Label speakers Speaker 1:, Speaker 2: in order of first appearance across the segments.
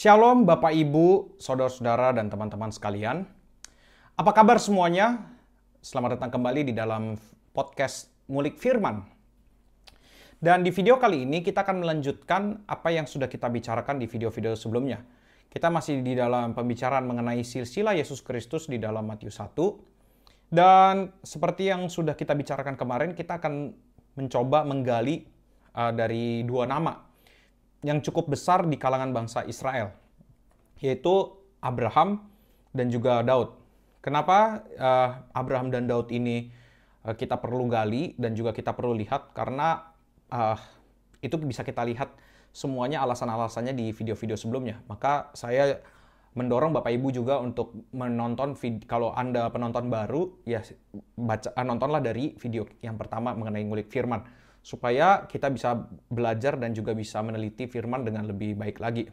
Speaker 1: Shalom Bapak Ibu, Saudara-saudara dan teman-teman sekalian. Apa kabar semuanya? Selamat datang kembali di dalam podcast Ngulik Firman. Dan di video kali ini kita akan melanjutkan apa yang sudah kita bicarakan di video-video sebelumnya. Kita masih di dalam pembicaraan mengenai silsilah Yesus Kristus di dalam Matius 1. Dan seperti yang sudah kita bicarakan kemarin, kita akan mencoba menggali dari dua nama yang cukup besar di kalangan bangsa Israel, yaitu Abraham dan juga Daud. Kenapa Abraham dan Daud ini kita perlu gali dan juga kita perlu lihat? Karena itu bisa kita lihat semuanya alasan-alasannya di video-video sebelumnya. Maka saya mendorong Bapak Ibu juga untuk menonton kalau Anda penonton baru, ya nontonlah dari video yang pertama mengenai ngulik firman, supaya kita bisa belajar dan juga bisa meneliti firman dengan lebih baik lagi.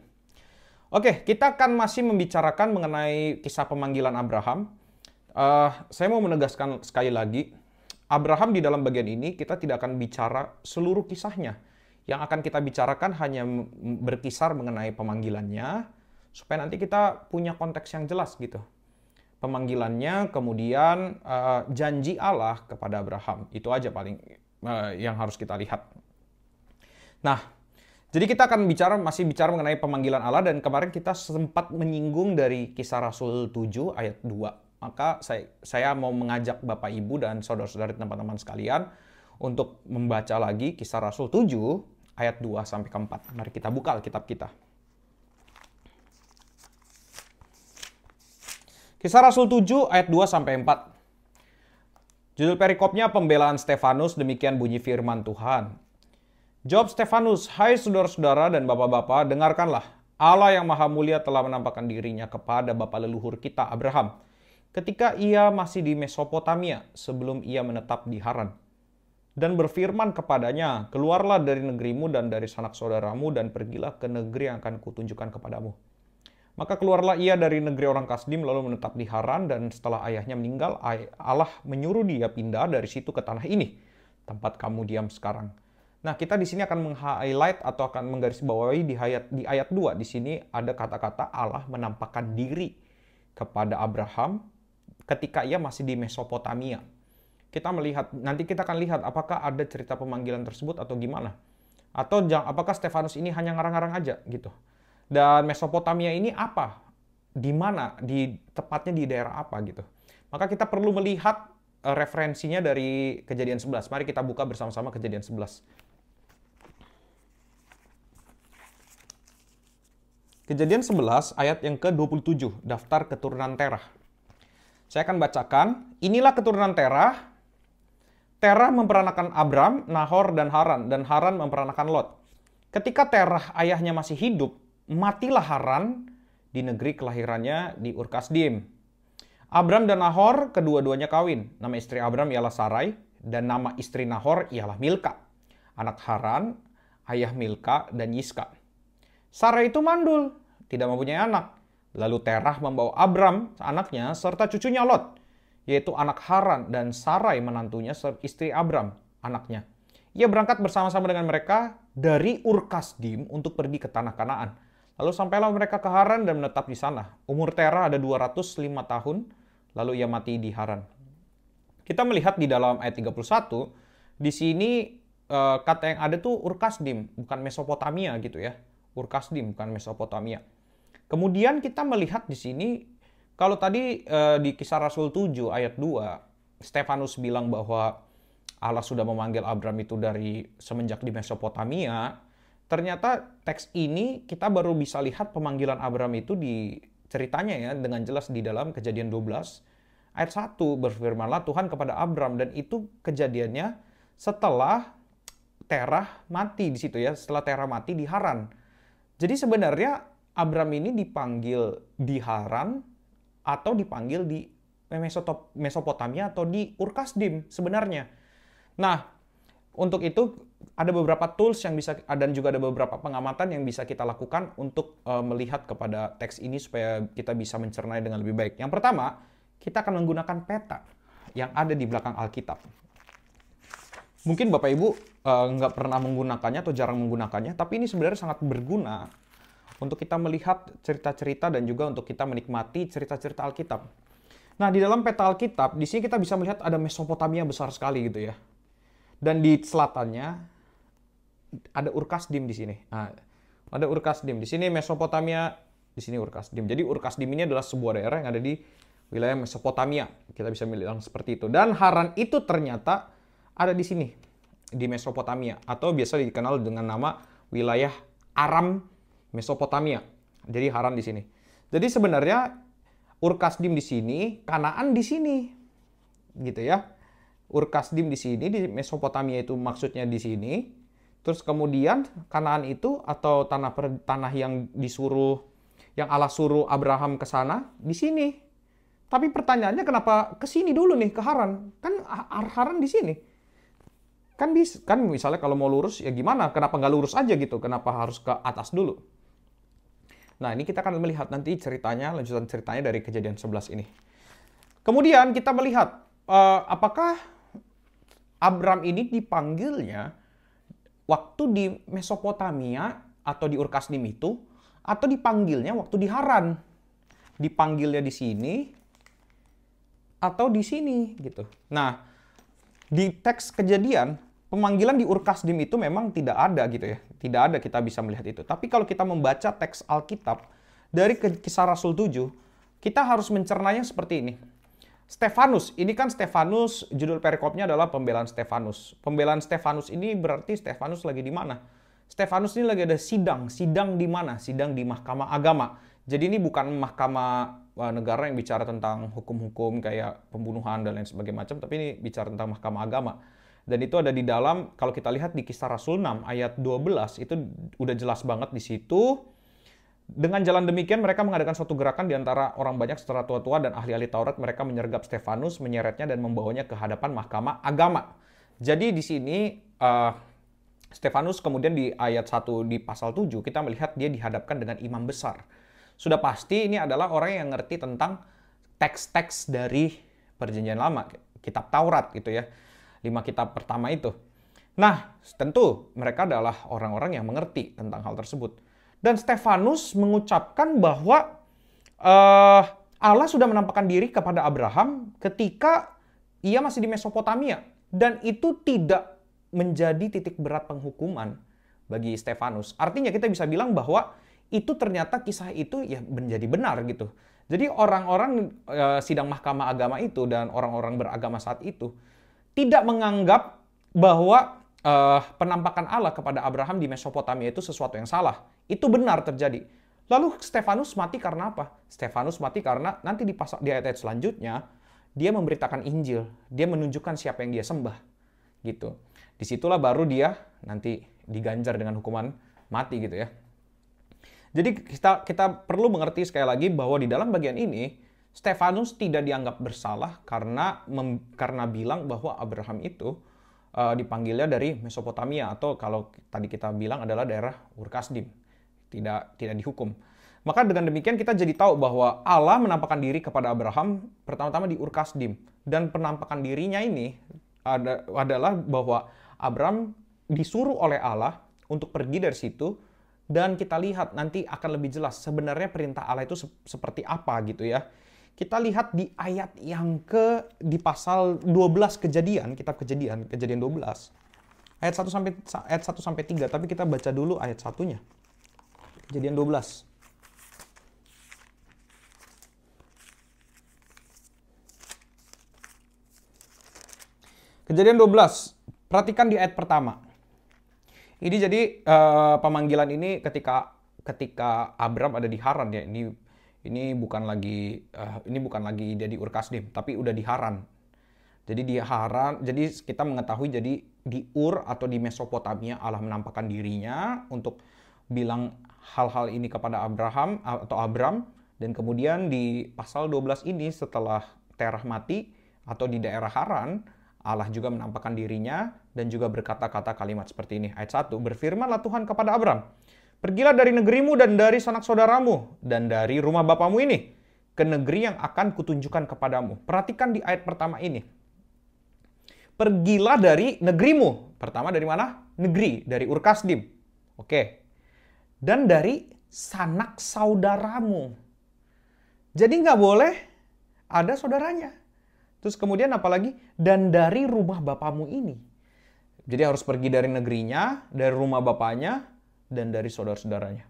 Speaker 1: Oke, kita akan masih membicarakan mengenai kisah pemanggilan Abraham. Saya mau menegaskan sekali lagi, Abraham di dalam bagian ini kita tidak akan bicara seluruh kisahnya. Yang akan kita bicarakan hanya berkisar mengenai pemanggilannya, supaya nanti kita punya konteks yang jelas gitu. Pemanggilannya, kemudian janji Allah kepada Abraham. Itu aja paling yang harus kita lihat. Nah, jadi kita akan masih bicara mengenai pemanggilan Allah, dan kemarin kita sempat menyinggung dari Kisah Rasul 7 ayat 2. Maka saya mau mengajak Bapak Ibu dan saudara-saudari teman-teman sekalian untuk membaca lagi Kisah Rasul 7 ayat 2 sampai ke 4. Mari kita buka Alkitab kita. Kisah Rasul 7 ayat 2 sampai 4. Judul perikopnya pembelaan Stefanus, demikian bunyi firman Tuhan. Jawab Stefanus, hai saudara-saudara dan bapak-bapak, dengarkanlah. Allah yang maha mulia telah menampakkan dirinya kepada bapa leluhur kita Abraham, ketika ia masih di Mesopotamia, sebelum ia menetap di Haran. Dan berfirman kepadanya, keluarlah dari negerimu dan dari sanak saudaramu, dan pergilah ke negeri yang akan kutunjukkan kepadamu. Maka keluarlah ia dari negeri orang Kasdim lalu menetap di Haran, dan setelah ayahnya meninggal, Allah menyuruh dia pindah dari situ ke tanah ini, tempat kamu diam sekarang. Nah, kita di sini akan meng-highlight atau akan menggarisbawahi di ayat 2. Di sini ada kata-kata Allah menampakkan diri kepada Abraham ketika ia masih di Mesopotamia. Kita melihat, nanti kita akan lihat apakah ada cerita pemanggilan tersebut atau gimana. Atau apakah Stefanus ini hanya ngarang-ngarang aja gitu. Dan Mesopotamia ini apa? Di mana? Tepatnya di daerah apa gitu. Maka kita perlu melihat referensinya dari Kejadian 11. Mari kita buka bersama-sama Kejadian 11. Kejadian 11 ayat yang ke-27, daftar keturunan Terah. Saya akan bacakan. Inilah keturunan Terah. Terah memperanakan Abram, Nahor, dan Haran memperanakan Lot. Ketika Terah ayahnya masih hidup, matilah Haran di negeri kelahirannya di Ur Kasdim. Abram dan Nahor kedua-duanya kawin. Nama istri Abram ialah Sarai, dan nama istri Nahor ialah Milka. Anak Haran, ayah Milka dan Yiska. Sarai itu mandul, tidak mempunyai anak. Lalu Terah membawa Abram, anaknya, serta cucunya Lot, yaitu anak Haran, dan Sarai menantunya istri Abram, anaknya. Ia berangkat bersama-sama dengan mereka dari Ur Kasdim untuk pergi ke tanah Kanaan. Lalu sampailah mereka ke Haran dan menetap di sana. Umur Terah ada 205 tahun, lalu ia mati di Haran. Kita melihat di dalam ayat 31, di sini kata yang ada tuh Ur Kasdim, bukan Mesopotamia gitu ya. Ur Kasdim, bukan Mesopotamia. Kemudian kita melihat di sini, kalau tadi di Kisah Rasul 7 ayat 2, Stefanus bilang bahwa Allah sudah memanggil Abram itu dari semenjak di Mesopotamia. Ternyata teks ini kita baru bisa lihat pemanggilan Abram itu di ceritanya ya dengan jelas di dalam Kejadian 12 ayat 1. Berfirmanlah Tuhan kepada Abram, dan itu kejadiannya setelah Terah mati di situ ya, setelah Terah mati di Haran. Jadi sebenarnya Abram ini dipanggil di Haran atau dipanggil di Mesopotamia atau di Ur Kasdim sebenarnya. Nah, untuk itu ada beberapa tools yang bisa, dan juga ada beberapa pengamatan yang bisa kita lakukan untuk melihat kepada teks ini supaya kita bisa mencernanya dengan lebih baik. Yang pertama, kita akan menggunakan peta yang ada di belakang Alkitab. Mungkin Bapak Ibu nggak pernah menggunakannya atau jarang menggunakannya, tapi ini sebenarnya sangat berguna untuk kita melihat cerita-cerita dan juga untuk kita menikmati cerita-cerita Alkitab. Nah, di dalam peta Alkitab, di sini kita bisa melihat ada Mesopotamia besar sekali gitu ya. Dan di selatannya ada Ur Kasdim di sini. Nah, ada Ur Kasdim. Di sini Mesopotamia, di sini Ur Kasdim. Jadi Ur Kasdim ini adalah sebuah daerah yang ada di wilayah Mesopotamia. Kita bisa bilang seperti itu. Dan Haran itu ternyata ada di sini, di Mesopotamia, atau biasa dikenal dengan nama wilayah Aram Mesopotamia. Jadi Haran di sini. Jadi sebenarnya Ur Kasdim di sini, Kanaan di sini. Gitu ya. Ur Kasdim di sini, di Mesopotamia itu maksudnya di sini. Terus kemudian Kanaan itu atau tanah yang disuruh, yang Allah suruh Abraham ke sana, di sini. Tapi pertanyaannya kenapa ke sini dulu nih, ke Haran? Kan Haran di sini. Kan misalnya kalau mau lurus ya gimana? Kenapa nggak lurus aja gitu? Kenapa harus ke atas dulu? Nah, ini kita akan melihat nanti ceritanya, lanjutan ceritanya dari Kejadian 11 ini. Kemudian kita melihat apakah Abram ini dipanggilnya waktu di Mesopotamia atau di Ur Kasdim itu, atau dipanggilnya waktu di Haran. Dipanggilnya di sini atau di sini gitu. Nah, di teks Kejadian, pemanggilan di Ur Kasdim itu memang tidak ada gitu ya. Tidak ada, kita bisa melihat itu. Tapi kalau kita membaca teks Alkitab dari Kisah Rasul 7, kita harus mencernanya seperti ini. Stefanus, ini kan Stefanus, judul perikopnya adalah pembelaan Stefanus. Pembelaan Stefanus ini berarti Stefanus lagi di mana? Stefanus ini lagi ada sidang. Sidang di mana? Sidang di Mahkamah Agama. Jadi ini bukan mahkamah negara yang bicara tentang hukum-hukum kayak pembunuhan dan lain sebagainya macam, tapi ini bicara tentang Mahkamah Agama. Dan itu ada di dalam, kalau kita lihat di Kisah Rasul 6 ayat 12, itu udah jelas banget di situ. Dengan jalan demikian mereka mengadakan suatu gerakan di antara orang banyak secara tua-tua dan ahli-ahli Taurat. Mereka menyergap Stefanus, menyeretnya dan membawanya ke hadapan Mahkamah Agama. Jadi di sini Stefanus kemudian di ayat 1 di pasal 7 kita melihat dia dihadapkan dengan imam besar. Sudah pasti ini adalah orang yang ngerti tentang teks-teks dari Perjanjian Lama, kitab Taurat gitu ya. 5 kitab pertama itu. Nah, tentu mereka adalah orang-orang yang mengerti tentang hal tersebut. Dan Stefanus mengucapkan bahwa Allah sudah menampakkan diri kepada Abraham ketika ia masih di Mesopotamia. Dan itu tidak menjadi titik berat penghukuman bagi Stefanus. Artinya kita bisa bilang bahwa itu ternyata kisah itu ya menjadi benar gitu. Jadi orang-orang sidang Mahkamah Agama itu dan orang-orang beragama saat itu tidak menganggap bahwa penampakan Allah kepada Abraham di Mesopotamia itu sesuatu yang salah. Itu benar terjadi. Lalu Stefanus mati karena apa? Stefanus mati karena nanti di ayat-ayat selanjutnya dia memberitakan Injil. Dia menunjukkan siapa yang dia sembah. Gitu. Disitulah baru dia nanti diganjar dengan hukuman mati gitu ya. Jadi kita perlu mengerti sekali lagi bahwa di dalam bagian ini Stefanus tidak dianggap bersalah karena bilang bahwa Abraham itu dipanggilnya dari Mesopotamia atau kalau tadi kita bilang adalah daerah Ur Kasdim. Tidak dihukum. Maka dengan demikian kita jadi tahu bahwa Allah menampakkan diri kepada Abraham pertama-tama di Ur Kasdim. Dan penampakan dirinya ini adalah bahwa Abraham disuruh oleh Allah untuk pergi dari situ. Dan kita lihat nanti akan lebih jelas sebenarnya perintah Allah itu seperti apa gitu ya. Kita lihat di ayat yang di pasal 12 Kejadian, kitab Kejadian 12. Ayat 1 sampai 3, tapi kita baca dulu ayat 1-nya. Kejadian 12. Kejadian 12. Perhatikan di ayat pertama. Ini jadi pemanggilan ini ketika Abram ada di Haran ya. Ini bukan lagi dia di Ur Kasdim, tapi udah di Haran. Jadi di Haran, jadi kita mengetahui jadi di Ur atau di Mesopotamia Allah menampakkan dirinya untuk bilang hal-hal ini kepada Abraham atau Abram, dan kemudian di pasal 12 ini setelah Terah mati atau di daerah Haran, Allah juga menampakkan dirinya dan juga berkata-kata kalimat seperti ini. Ayat 1, berfirmanlah Tuhan kepada Abram, pergilah dari negerimu dan dari sanak saudaramu dan dari rumah bapamu ini ke negeri yang akan kutunjukkan kepadamu. Perhatikan di ayat pertama ini. Pergilah dari negerimu. Pertama dari mana? Negeri, dari Ur Kasdim. Oke. Dan dari sanak saudaramu. Jadi nggak boleh ada saudaranya. Terus kemudian apalagi, dan dari rumah bapamu ini. Jadi harus pergi dari negerinya, dari rumah bapaknya, dan dari saudara-saudaranya.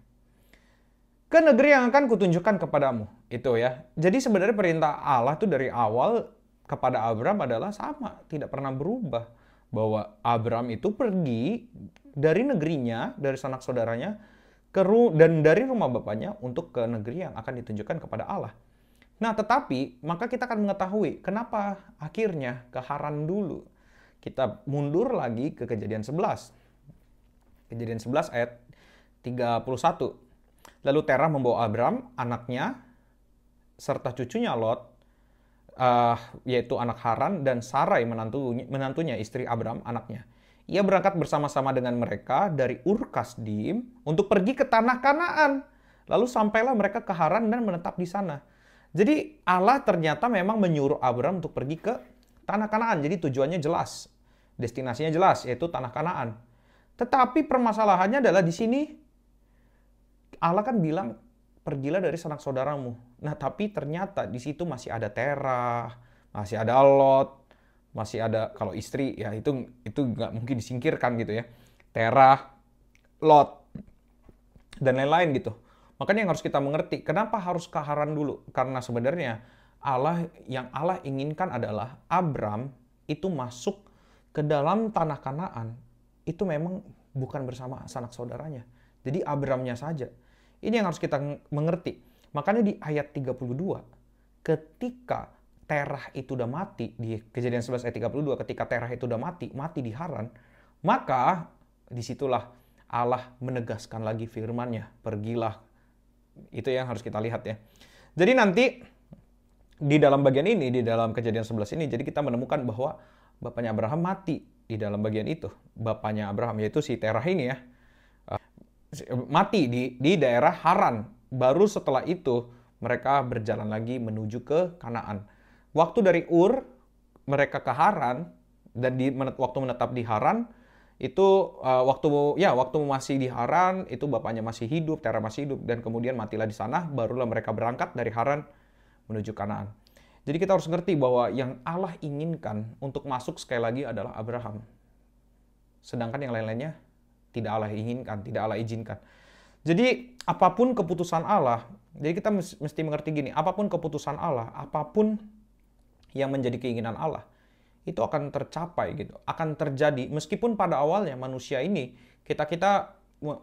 Speaker 1: Ke negeri yang akan kutunjukkan kepadamu. Itu ya. Jadi sebenarnya perintah Allah tuh dari awal kepada Abram adalah sama. Tidak pernah berubah. Bahwa Abram itu pergi dari negerinya, dari sanak saudaranya, dan dari rumah bapaknya untuk ke negeri yang akan ditunjukkan kepada Allah. Nah, tetapi maka kita akan mengetahui kenapa akhirnya ke Haran dulu. Kita mundur lagi ke Kejadian 11. Kejadian 11 ayat 31. Lalu Terah membawa Abram, anaknya, serta cucunya Lot, yaitu anak Haran, dan Sarai menantunya, istri Abram, anaknya. Ia berangkat bersama-sama dengan mereka dari Ur Kasdim untuk pergi ke tanah Kanaan. Lalu sampailah mereka ke Haran dan menetap di sana. Jadi Allah ternyata memang menyuruh Abram untuk pergi ke tanah Kanaan. Jadi tujuannya jelas, destinasinya jelas, yaitu tanah Kanaan. Tetapi permasalahannya adalah di sini Allah kan bilang pergilah dari sanak saudaramu. Nah, tapi ternyata di situ masih ada Terah, masih ada Lot, masih ada, kalau istri ya itu nggak mungkin disingkirkan gitu ya. Terah, Lot, dan lain-lain gitu. Makanya yang harus kita mengerti, kenapa harus ke Haran dulu? Karena sebenarnya yang Allah inginkan adalah Abram itu masuk ke dalam tanah Kanaan. Itu memang bukan bersama sanak saudaranya. Jadi Abramnya saja. Ini yang harus kita mengerti. Makanya di ayat 32, ketika Terah itu udah mati, di Kejadian 11 ayat 32, ketika Terah itu udah mati di Haran, maka disitulah Allah menegaskan lagi firman-Nya, pergilah. Itu yang harus kita lihat ya. Jadi nanti di dalam bagian ini, di dalam Kejadian 11 ini, jadi kita menemukan bahwa bapaknya Abraham mati di dalam bagian itu. Bapaknya Abraham, yaitu si Terah ini ya, mati di daerah Haran. Baru setelah itu mereka berjalan lagi menuju ke Kanaan. Waktu dari Ur mereka ke Haran, dan waktu menetap di Haran itu waktu masih di Haran itu bapaknya masih hidup, Terah masih hidup, dan kemudian matilah di sana. Barulah mereka berangkat dari Haran menuju Kanaan. Jadi kita harus ngerti bahwa yang Allah inginkan untuk masuk sekali lagi adalah Abraham. Sedangkan yang lain-lainnya tidak Allah inginkan, tidak Allah izinkan. Jadi apapun keputusan Allah, jadi kita mesti mengerti gini, apapun keputusan Allah, apapun yang menjadi keinginan Allah, itu akan tercapai gitu, akan terjadi meskipun pada awalnya manusia ini kita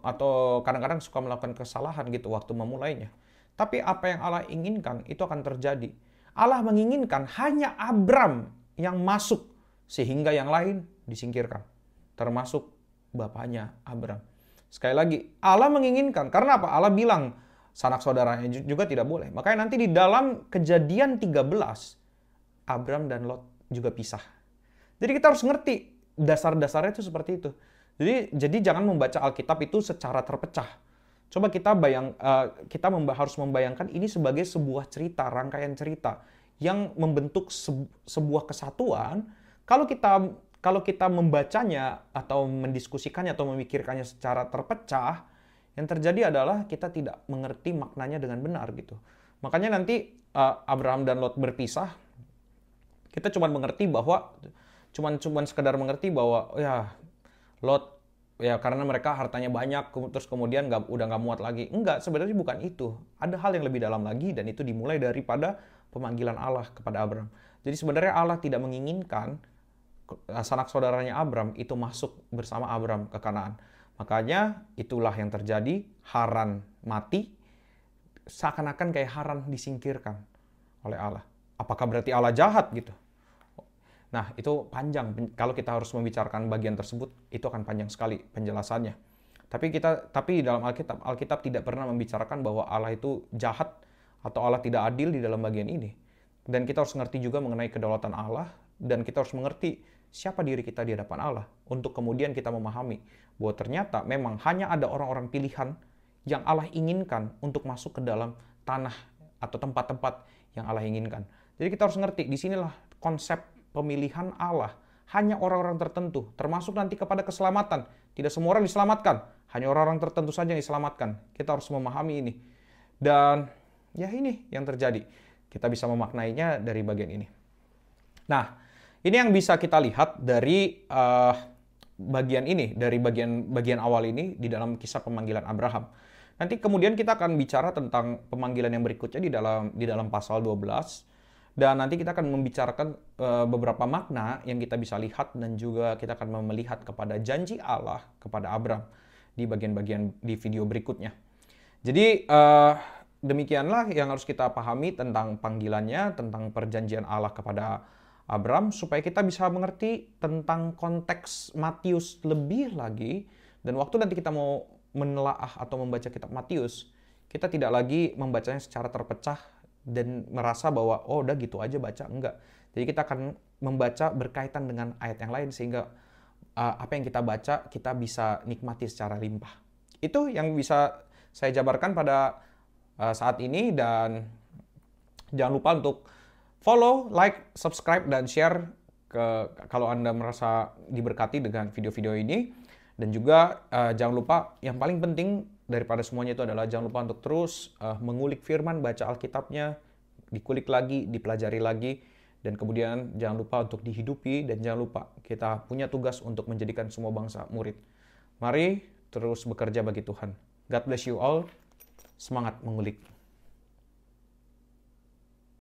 Speaker 1: atau kadang-kadang suka melakukan kesalahan gitu waktu memulainya. Tapi apa yang Allah inginkan itu akan terjadi. Allah menginginkan hanya Abram yang masuk sehingga yang lain disingkirkan, termasuk bapaknya Abram. Sekali lagi, Allah menginginkan, karena apa? Allah bilang sanak saudaranya juga tidak boleh. Makanya nanti di dalam Kejadian 13 Abram dan Lot juga pisah. Jadi kita harus ngerti dasar-dasarnya itu seperti itu. Jadi jangan membaca Alkitab itu secara terpecah. Coba kita harus membayangkan ini sebagai sebuah cerita, rangkaian cerita yang membentuk sebuah kesatuan. Kalau kita membacanya atau mendiskusikannya atau memikirkannya secara terpecah, yang terjadi adalah kita tidak mengerti maknanya dengan benar gitu. Makanya nanti Abraham dan Lot berpisah, kita cuma mengerti bahwa cuman sekedar mengerti bahwa ya Lot ya karena mereka hartanya banyak terus kemudian udah nggak muat lagi. Enggak, sebenarnya bukan itu. Ada hal yang lebih dalam lagi, dan itu dimulai daripada pemanggilan Allah kepada Abram. Jadi sebenarnya Allah tidak menginginkan sanak saudaranya Abram itu masuk bersama Abram ke Kanaan. Makanya itulah yang terjadi, Haran mati, seakan-akan kayak Haran disingkirkan oleh Allah. Apakah berarti Allah jahat gitu? Nah, itu panjang. Kalau kita harus membicarakan bagian tersebut, itu akan panjang sekali penjelasannya. Tapi dalam Alkitab tidak pernah membicarakan bahwa Allah itu jahat atau Allah tidak adil di dalam bagian ini. Dan kita harus mengerti juga mengenai kedaulatan Allah, dan kita harus mengerti siapa diri kita di hadapan Allah, untuk kemudian kita memahami bahwa ternyata memang hanya ada orang-orang pilihan yang Allah inginkan untuk masuk ke dalam tanah atau tempat-tempat yang Allah inginkan. Jadi kita harus ngerti, disinilah konsep pemilihan Allah. Hanya orang-orang tertentu, termasuk nanti kepada keselamatan, Tidak semua orang diselamatkan. Hanya orang-orang tertentu saja yang diselamatkan. Kita harus memahami ini. Dan ya ini yang terjadi. Kita bisa memaknainya dari bagian ini. Nah, ini yang bisa kita lihat dari bagian ini, dari bagian awal ini di dalam kisah pemanggilan Abraham. Nanti kemudian kita akan bicara tentang pemanggilan yang berikutnya di dalam pasal 12. Dan nanti kita akan membicarakan beberapa makna yang kita bisa lihat dan juga kita akan melihat kepada janji Allah kepada Abraham di bagian-bagian di video berikutnya. Jadi demikianlah yang harus kita pahami tentang panggilannya, tentang perjanjian Allah kepada Abraham, supaya kita bisa mengerti tentang konteks Matius lebih lagi. Dan waktu nanti kita mau menelaah atau membaca kitab Matius, kita tidak lagi membacanya secara terpecah dan merasa bahwa oh udah gitu aja baca, enggak. Jadi kita akan membaca berkaitan dengan ayat yang lain sehingga apa yang kita baca kita bisa nikmati secara limpah. Itu yang bisa saya jabarkan pada saat ini, dan jangan lupa untuk follow, like, subscribe, dan share kalau Anda merasa diberkati dengan video-video ini. Dan juga jangan lupa yang paling penting daripada semuanya itu adalah jangan lupa untuk terus mengulik firman, baca Alkitabnya, dikulik lagi, dipelajari lagi, dan kemudian jangan lupa untuk dihidupi, dan jangan lupa kita punya tugas untuk menjadikan semua bangsa murid. Mari terus bekerja bagi Tuhan. God bless you all. Semangat mengulik.